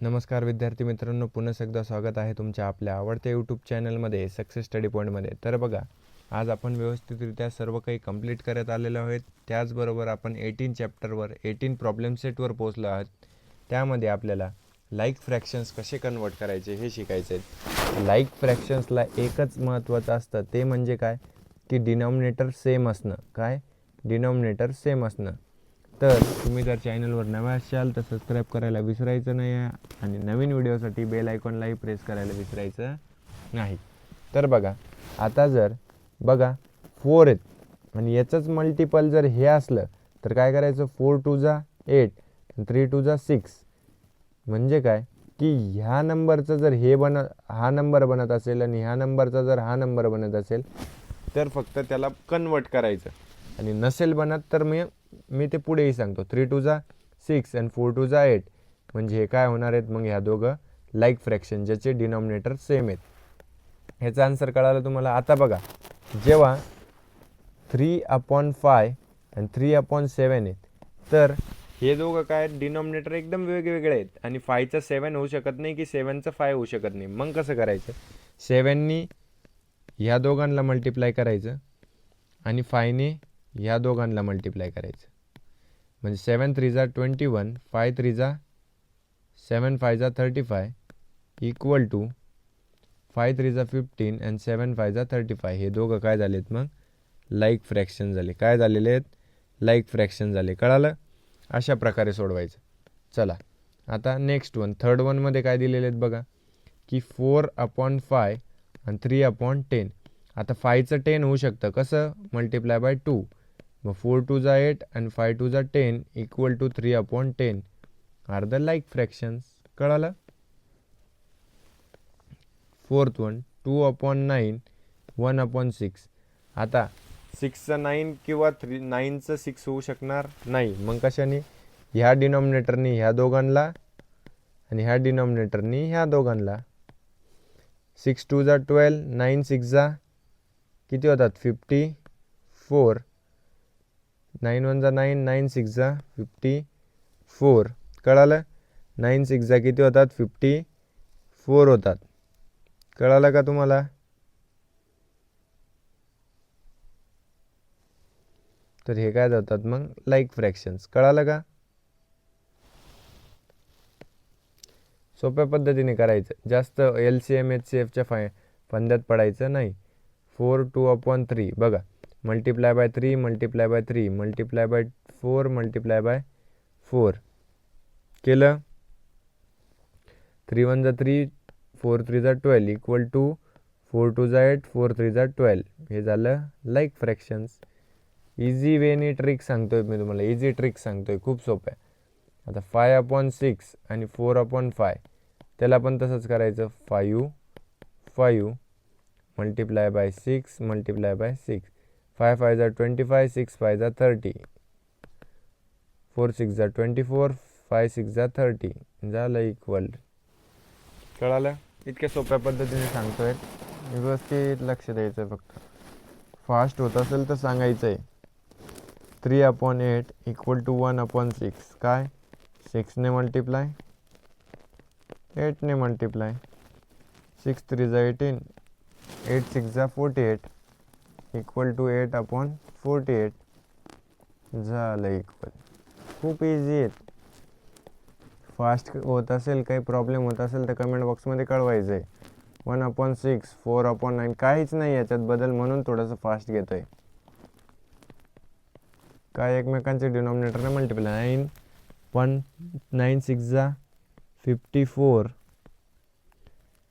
नमस्कार विद्यार्थी मित्रांनो, पुन्हा एकदा स्वागत आहे तुमच्या आपल्या आवडत्या यूट्यूब चॅनलमध्ये सक्सेस स्टडी पॉईंटमध्ये. तर बघा, आज आपण व्यवस्थितरित्या सर्व काही कंप्लीट करत आलेलो आहोत. त्याचबरोबर आपण 18 चॅप्टरवर 18 प्रॉब्लेम सेटवर पोहोचलो आहोत. त्यामध्ये आपल्याला लाईक फ्रॅक्शन्स कसे कन्वर्ट करायचे हे शिकायचे आहेत. लाईक फ्रॅक्शन्सला एकच महत्त्वाचं असतं, ते म्हणजे काय की डिनॉमिनेटर सेम असणं. काय? डिनॉमिनेटर सेम असणं. तर तुम्ही जर चॅनलवर नवे असाल तर सबस्क्राईब करायला विसरायचं नाही आहे आणि नवीन व्हिडिओसाठी बेल आयकॉनलाही प्रेस करायला विसरायचं नाही. तर बघा, आता जर बघा 4 आहेत आणि याचंच मल्टिपल जर हे असलं तर काय करायचं, 4 2 जा 8 आणि 3 2 जा 6. म्हणजे काय की ह्या नंबरचं जर हा नंबर बनत असेल आणि ह्या नंबरचा जर हा नंबर बनत असेल तर फक्त त्याला कन्वर्ट करायचं, आणि नसेल बनत तर मी ते पुढेही सांगतो. 3 2 जा 6 आणि 4 2 जा 8. म्हणजे हे काय होणार आहेत मग, ह्या दोघं लाईक फ्रॅक्शन ज्याचे डिनॉमिनेटर सेम आहेत. ह्याचा आन्सर कळाला तुम्हाला. आता बघा, जेव्हा 3/5 आणि 3/7 आहेत तर हे दोघं काय डिनॉमिनेटर एकदम वेगवेगळे आहेत आणि 5चा 7 होऊ शकत नाही की 7चा 5 होऊ शकत नाही. मग कसं करायचं, 7नी ह्या दोघांना मल्टिप्लाय करायचं आणि 5ने ह्या दोघांना मल्टिप्लाय करायचं. म्हणजे 7 3 जा 21, 5 3 जा 7 5 जा 35 इक्वल टू 5 3 जा 15 आणि 7 5 जा 35. हे दोघं काय झालेत मग, लाईक फ्रॅक्शन झाले. काय झालेले आहेत, लाईक फ्रॅक्शन झाले. कळालं? अशा प्रकारे सोडवायचं. चला आता नेक्स्ट वन, थर्ड वनमध्ये काय दिलेले आहेत बघा की 4/5 आणि 3/10. आता 5चं 10 होऊ शकतं, कसं, मल्टिप्लाय बाय 2. मग 4 2 जा 8 आणि 5 2 जा 10 equal to 3/10 are the like fractions. कळालं? Fourth one, 2/9 1/6. आता 6चं 9 किंवा 9चं 6 होऊ शकणार नाही. मग कशाने, ह्या डिनॉमिनेटरनी ह्या दोघांना आणि ह्या डिनॉमिनेटरनी ह्या दोघांना. 6 2 जा 12, 9 6 जा किती होतात 54. 9 1 जा 9, 9 6 जा 54. कळालं? 9 6 जा किती होतात 54 होतात. कळालं का तुम्हाला? तर हे काय जातात मग, लाईक फ्रॅक्शन्स. कळालं का? सोप्या पद्धतीने करायचं, जास्त LCM HCFच्या फंद्यात पडायचं नाही. 4 2/3 बघा, multiply by 3 multiply by 3 multiply by 4 multiply by 4 केलं. 3 1 जा 3, 4 3 जा 12 इक्वल टू 4 2 जा 8, 4 3 जा 12. हे झालं लाईक फ्रॅक्शन्स. इझी वेनी ट्रिक सांगतोय मी तुम्हाला, इझी ट्रिक सांगतोय, खूप सोपं आहे. आता 5/6 आणि 4/5 त्याला पण तसंच करायचं. 5 5 मल्टिप्लाय बाय 6 मल्टिप्लाय बाय 6. 5 5 जा 25, 6 5 जा 30, 4 6 जा 24, 5 6 जा 30 झालं इक्वल. कळालं? इतक्या सोप्या पद्धतीने सांगतोय, व्यवस्थित लक्ष द्यायचं. फक्त फास्ट होत असेल तर सांगायचं आहे. 3/8 इक्वल टू 1/6. काय, 6ने मल्टिप्लाय, 8ने मल्टिप्लाय. 6 3 जा 18, 8 6 जा 48 इक्वल टू 8/48 झालं इक्वल. खूप इझी आहेत. फास्ट होत असेल, काही प्रॉब्लेम होत असेल तर कमेंट बॉक्समध्ये कळवायचं आहे. 1/6 4/9 काहीच नाही याच्यात बदल, म्हणून थोडंसं फास्ट घेतो आहे. काय, एकमेकांचे डिनॉमिनेटरने मल्टिप्लाय. 9 6 जा 54,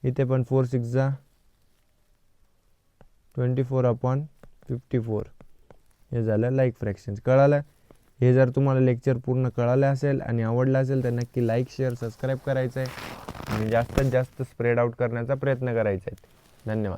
इथे पण 4 6 जा 24/54. हे झालं लाईक फ्रॅक्शन्स. कळालं? हे जर तुम्हाला लेक्चर पूर्ण कळालं असेल आणि आवडलं असेल तर नक्की लाईक शेअर सबस्क्राईब करायचं आहे आणि जास्तीत जास्त स्प्रेड आउट करण्याचा प्रयत्न करायचा आहे. धन्यवाद.